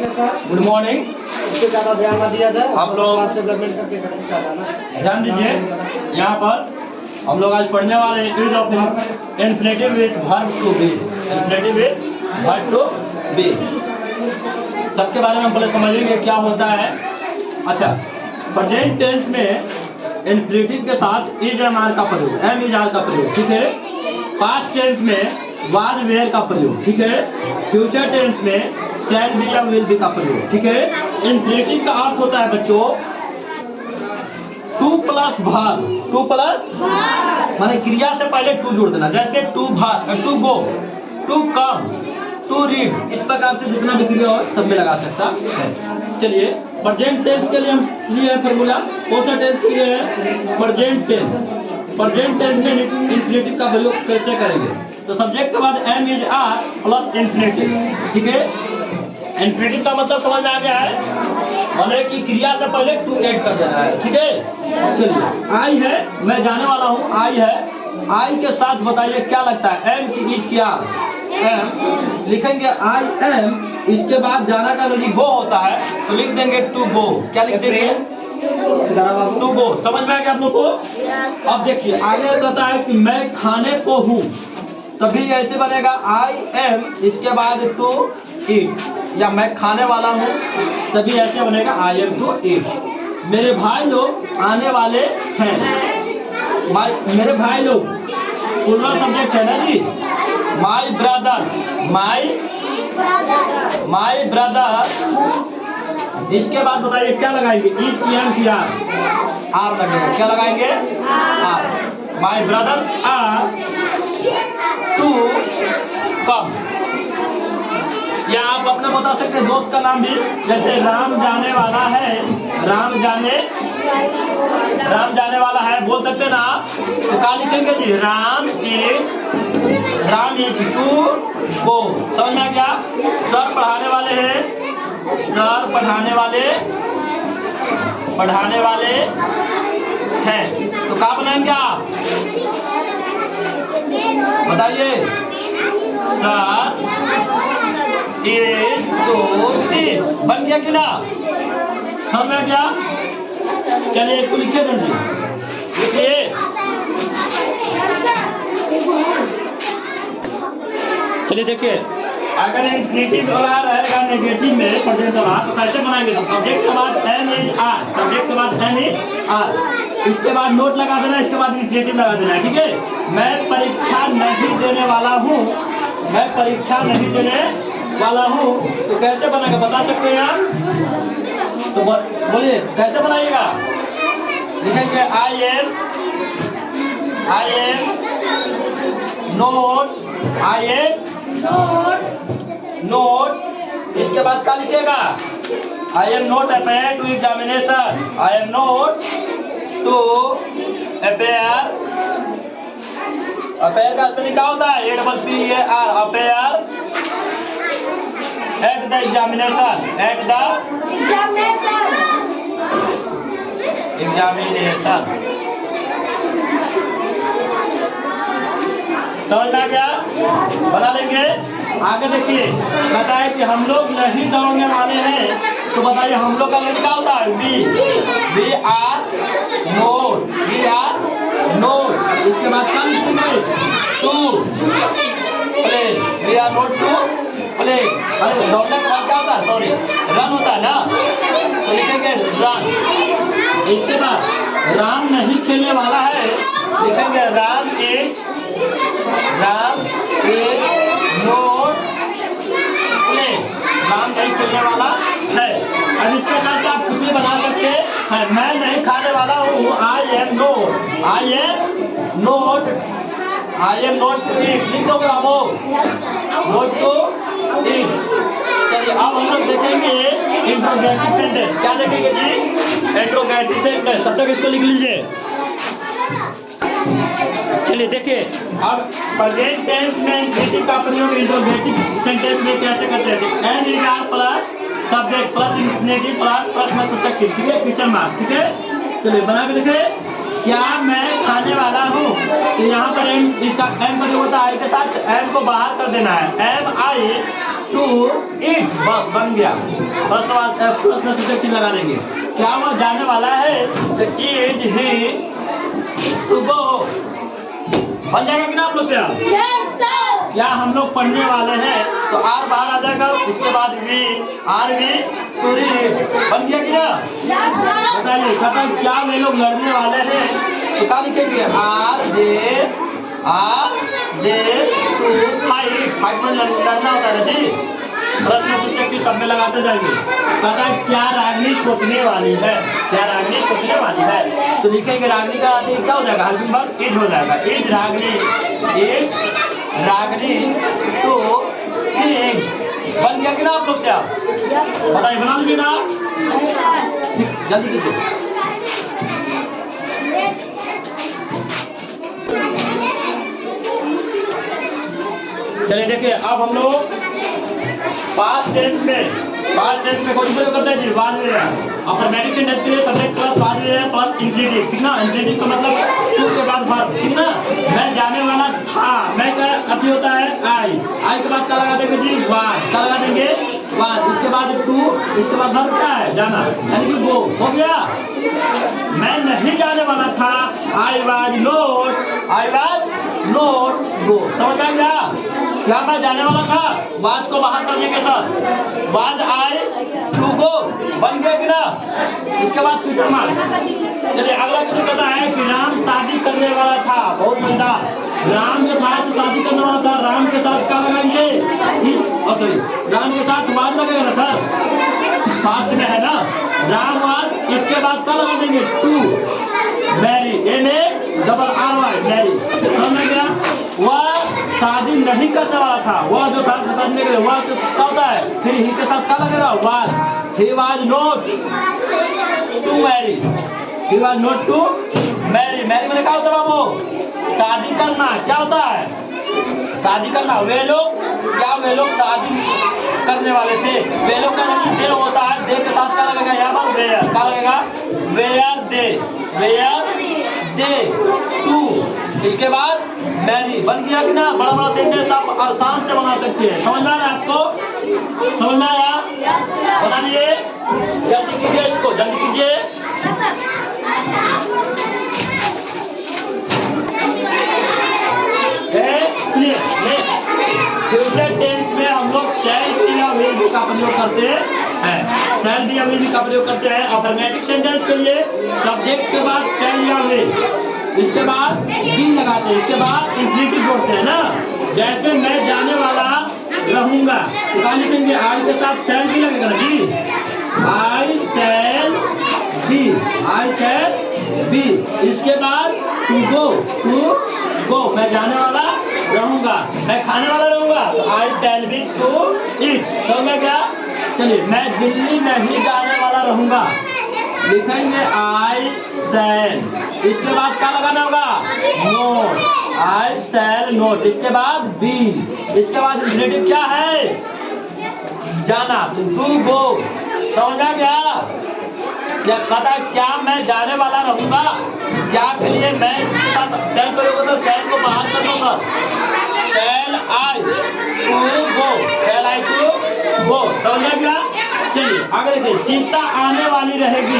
Good morning. इसके ज़्यादा ध्यान ना दिया जाए। हम लोग डेवलपमेंट करके ध्यान दीजिए, यहाँ पर हम लोग आज पढ़ने वाले use of infinitive with verb to be. Infinitive with verb to be सबके बारे में हम पहले समझेंगे क्या होता है। अच्छा, प्रेजेंट टेंस में इन्फिनेटिव के साथ इज एम आर का प्रयोग, एम इज आर का प्रयोग, ठीक है। पास्ट टेंस में वाज वेयर का प्रयोग, ठीक है। फ्यूचर टेंस में शैल बी या विल बी का प्रयोग, ठीक है। इन्फिनेटिव का अर्थ होता है बच्चों टू प्लस भाग, टू प्लस माने क्रिया से पहले टू जोड़ देना, जैसे टू भाग, to go, to come, to read, इस प्रकार से जितना भी क्रिया हो सब में लगा सकता है। चलिए प्रेजेंट टेंस के लिए हम लिए है फॉर्मूला, कौन सा टेंस के लिए है? Present tense. प्रेजेंट टेंस में इन्फिनेटिव का प्रयोग कैसे करेंगे? तो सब्जेक्ट के बाद am is are plus infinitive, ठीक है। इन्फिनेटिव का मतलब समझ में आ गया है, मतलब कि क्रिया से पहले टू ऐड कर देना है, ठीक है। चलिए आई है, मैं जाने वाला हूँ, आई है, आई के साथ बताइए क्या लगता है? एम की इज क्या? एम लिखेंगे आई एम, इसके बाद जाना का यदि गो होता है तो लिख देंगे टू गो। क्या लिख देंगे? To go. समझ में आ गया आप लोग को? अब देखिए आगे कहता है कि मैं खाने को हूँ, तभी ऐसे बनेगा आई एम, इसके बाद टू ईट, या मैं खाने वाला हूँ तभी ऐसे बनेगा आई एम टू ईट। मेरे भाई लोग आने वाले हैं, मेरे भाई लोग पूरा सब्जेक्ट है ना जी। माई ब्रदर, माई ब्रदर, इसके बाद बताइए क्या लगाएंगे? ईच की एम की आर, आर लगेगा। क्या लगाएंगे? Are. My brothers are to come, या आप अपना बता सकते हैं दोस्त का नाम भी, जैसे राम जाने वाला है, राम जाने वाला है बोल सकते हैं ना आप। तो क्या लिखेंगे जी? Ram is to go. समझ में आ गया? सर पढ़ाने वाले हैं, सर पढ़ाने वाले हैं, तो क्या बनाएंगे आप? बताइए। सर एक दो तीन बन गया कि ना? समझ में आ गया? चलिए इसको लिखिए जल्दी, लिखिए। चलिए देखिए, अगर इन्फिनेटिव वाला रहेगा नेगेटिव में प्रेजेंट वाला तो कैसे बनाएंगे? तो सब्जेक्ट के बाद एम इज आर, सब्जेक्ट के बाद एम इज आर, इसके बाद नोट लगा देना, इसके बाद इन्फिनेटिव लगा देना, ठीक है। मैं परीक्षा नहीं देने वाला हूँ, मैं परीक्षा नहीं देने वाला हूँ, तो कैसे बनेगा बता सकते हैं आप? तो बोलिए कैसे बनाइएगा? लिखेंगे आई एम नोट, इसके बाद क्या लिखिएगा? I am not appear to examination, I am not to appear, appear का स्पेलिंग क्या होता है? APPER, appear at the examination, at the examination. समझ में आ गया? बना लेंगे। आगे देखिए कहता है कि हम लोग नहीं दौड़ने वाले हैं, तो बताइए हम लोग का क्या होता है? वी आर नोट, इसके बाद क्या लिखेंगे? To play, we are not to play. अरे दौड़ने के बाद क्या होता है? सॉरी रन होता है ना, तो लिखेंगे रन। इसके बाद राम नहीं खेलने वाला है, लिखेंगे Ram is note play, Ram नहीं खेलने वाला है। अब इसके साथ आप कुछ भी बना सकते हैं। मैं नहीं खाने वाला हूँ, I am not to eat, लिख दो ब्रावो, नोट टू ईट। चलिए अब हम लोग देखेंगे इंट्रोगेटिव सेंटेंस। क्या देखेंगे जी? Interrogative sentence. तब तक इसको लिख लीजिए। चलिए देखिए, अब प्रेजेंट टेंस में इन्फिनेटिव का प्रयोग इंट्रोगेटिव सेंटेंस में कैसे करते हैं? Am is are plus subject plus infinitive plus प्रश्न सूचक, ठीक है, क्वेश्चन मार्क, ठीक है। चलिए बना के देखिए। क्या मैं खाने वाला हूँ, तो यहाँ पर एम, इसका एम प्रयोग होता है, के साथ एम को बाहर कर देना है। एम आई टू ईट, बस बन गया। प्रश्न सूचक चिन्ह लगा देंगे। क्या वह जाने वाला है? इज ही टू गो, बन जाएगा कि ना आप लोग से? क्या हम लोग पढ़ने वाले हैं? तो आर बाहर आ जाएगा, इसके बाद we, are we to read, बन गया कि ना? बताइए कहता है क्या वे लोग लड़ने वाले हैं? तो क्या लिखेंगे? Are they to fight, fight में लड़ना होता है जी। प्रश्न सूचक की सब में लगाते जाएंगे। कहता है क्या रागनी सोचने वाली है? क्या रागनी सोचने वाली है? तो लिखेंगे रागनी का अर्थ क्या हो जाएगा? हेल्पिंग वर्ब इज हो जाएगा। इज रागनी टू थिंक, बन गया कि ना आप लोग से? आप बताइए, बना लीजिए ना जल्दी कीजिए। चलिए देखिए, अब हम लोग पास्ट टेंस में कौन प्रयोग करते हैं जी? बाद में अफर्मेटिव सेंटेंस के लिए सब्जेक्ट प्लस बाद में प्लस इंफिनिटिव, ठीक ना? इंफिनिटिव का मतलब टू के बाद वर्ब, ठीक ना? मैं जाने वाला था, मैं का अभी होता है आई के बाद क्या लगा देंगे जी? वाज, क्या लगा देंगे? वाज, इसके बाद टू, इसके बाद वर्ब क्या है? जाना, यानी कि गो, हो गया। मैं नहीं जाने वाला था, आई वाज नॉट गो, समझ में आ गया? क्या मैं जाने वाला था? वाज को बाहर करने के साथ वाज आई टू गो, बन गया कि ना? इसके बाद फ्यूचर मार्क। चलिए अगला क्वेश्चन कहता है कि राम शादी करने वाला था, बहुत मजेदार। राम जो था तो शादी करने वाला था, राम के साथ क्या लगाएंगे? सॉरी, राम के साथ वाज लगेगा ना सर, फास्ट में है ना? राम वाज, इसके बाद क्या लगा देंगे? टू मैरी, MARY, मैरी, समझ में गया? वह शादी नहीं करने वाला था, वह जो था समझने के लिए वह क्या होता है? फिर ही के साथ क्या लगेगा? Was, he was not to marry, he was not to marry. Marry मैंने क्या होता है बाबू? शादी करना, क्या होता है? शादी करना। वे लोग शादी करने वाले थे, वे लोग का नहीं दे होता है, दे के साथ क्या लगेगा? यहाँ पर वेयर, क्या लगेगा? वेयर दे टू, इसके बाद मैरी, बन गया कि ना? बड़ा बड़ा सेंटेंस आप आसान से बना सकते हैं। समझ में आया आपको? समझ में आया? बता दीजिए, जल्दी कीजिए, इसको जल्दी कीजिए। फ्यूचर टेंस में हम लोग शैल बी या विल का प्रयोग करते हैं, शैल बी या विल का प्रयोग करते हैं। अफर्मेटिव सेंटेंस के लिए सब्जेक्ट के बाद शैल या विल, इसके बाद बी लगाते हैं, इसके बाद इंफिनिटिव जोड़ते हैं ना? जैसे मैं जाने वाला रहूंगा, तो क्या लिखेंगे? आई के साथ शैल भी लगेगा ना जी? आई शैल बी, इसके बाद टू गो, मैं जाने वाला रहूंगा, मैं खाने वाला रहूंगा, तो आई शैल बी टू ईट, समझ में गया? चलिए, मैं दिल्ली नहीं जाने वाला रहूंगा, लिखेंगे आई शैल, इसके बाद क्या लगाना होगा? नोट, आई शैल नोट, इसके बाद बी, इसके बाद इंफिनिटिव क्या है? जाना, टू गो, समझ आ गया? क्या कहता है? क्या मैं जाने वाला रहूंगा? क्या के लिए मैं सेल प्रयोग करता हूं, सेल को बाहर कर दूंगा, सेल आई टू गो, समझ आ गया? चलिए आगे देखिए, सीता आने वाली रहेगी,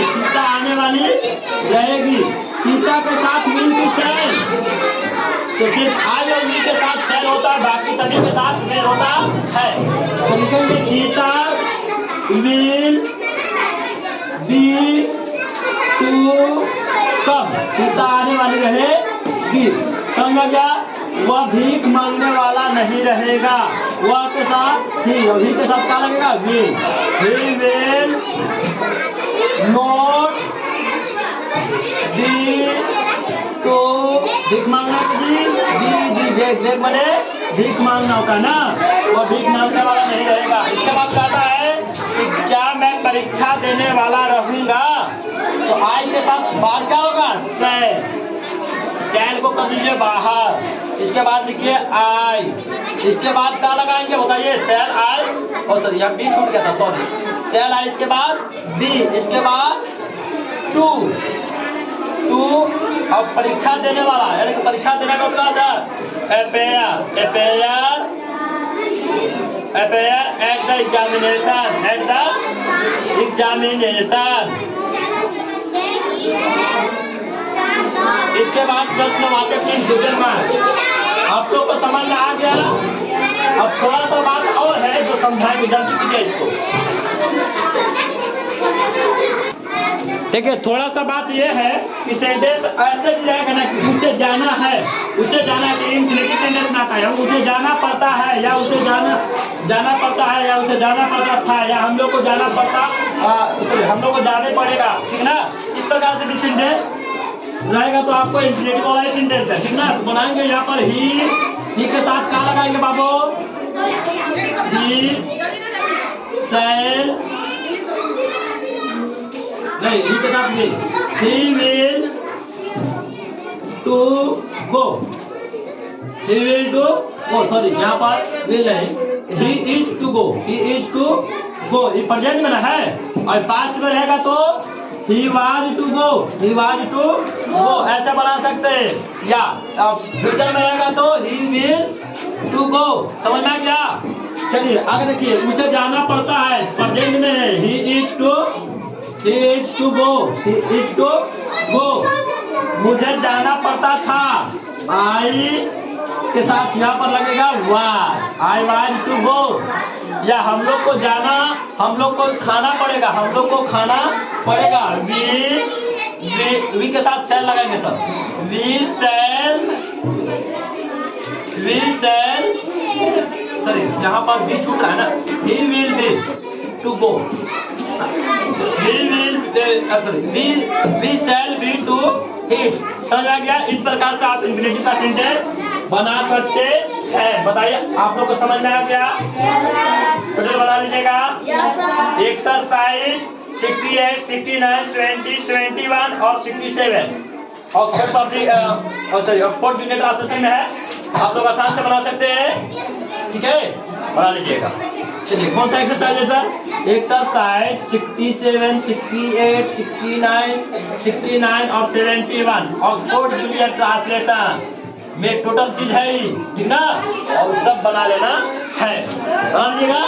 सीता के साथ मिल की सेल, तो सिर्फ आई और मिल के साथ सेल होता है, बाकी सभी के साथ मेल होता है। तो लिखेंगे Sita will be to come, Sita आने वाली रहेगी, समझ गया? वह भीख मांगने वाला नहीं रहेगा, वह के साथ ही, भी के साथ क्या लगेगा? Will, he will not be to, भीख मांगना जी, देख बने भीख मांगना होता है ना, वह भीख मांगने वाला नहीं रहेगा। इसके बाद कहता है कि क्या मैं परीक्षा देने वाला रहूंगा, तो आई के साथ बाद क्या होगा? सैल को कर दीजिए बाहर, इसके बाद लिखिए आई, इसके बाद क्या लगाएंगे बताइए? सेल आई, और सर यहाँ बी छूट गया था, सॉरी, सेल आई, इसके बाद बी, इसके बाद टू, अब परीक्षा देने वाला, यानी कि परीक्षा देने का क्या था? Appear appear at the examination, at the examination। इसके बाद प्रश्न वाक्य की डिवीजन में आप लोग को समझ में आ गया। अब थोड़ा सा बात और है जो समझाएंगे, जल्दी कीजिए इसको। देखिए थोड़ा सा बात ये है कि सेंटेंस ऐसे भी रहेगा ना कि उसे जाना है, उसे जाना कि इंफिनिटी सेंटेंस ना था, उसे जाना पड़ता है या उसे जाना पड़ता है या उसे जाना पड़ता था या हम लोग को जाना पड़ता, हम लोग को जाने पड़ेगा, ठीक ना। इस प्रकार से भी सेंटेंस रहेगा तो आपको इंफिनिटी वाला सेंटेंस है, ठीक ना। तो बनाएंगे यहाँ पर ही के साथ क्या लगाएंगे बाबू, ही शैल, नहीं ही के साथ will, he will to go, he will to go, sorry यहाँ पर विल नहीं, he is to go, he is to go, ये प्रेजेंट में ना है। और पास्ट में रहेगा तो he was to go, he was to go, ऐसा बना सकते हैं। या अब फ्यूचर में रहेगा तो ही विल टू गो, समझ में आ गया। चलिए आगे देखिए, उसे जाना पड़ता है, प्रेजेंट में है, he is to go, he is to go. मुझे जाना पड़ता था, आई के साथ यहाँ पर लगेगा was, I was to go. या हम लोग को जाना, हम लोग को खाना पड़ेगा, हम लोग को खाना पड़ेगा, वी के साथ शैल लगाएंगे सर, वी शैल, सॉरी यहाँ पर वी छूट रहा है ना, he will be to go, we shall be to eat. समझ आ गया। इस प्रकार से आप इंफिनिटी का सेंटेंस बना सकते हैं। बताइए आप लोग को समझ में आ गया। टोटल बना लीजिएगा। एक्सरसाइज 68, 69, 70, 71 और 67 Oxford public Oxford junior translation में है। आप लोग आसान से बना सकते हैं, ठीक है, बना लीजिएगा। चलिए कौन सा एक्सरसाइज है सर? एक्सरसाइज 67, 68, 69, 69 और 71 ऑक्सफोर्ड जूनियर ट्रांसलेशन में टोटल चीज है ही, ठीक ना। और सब बना लेना है, बना लीजिएगा।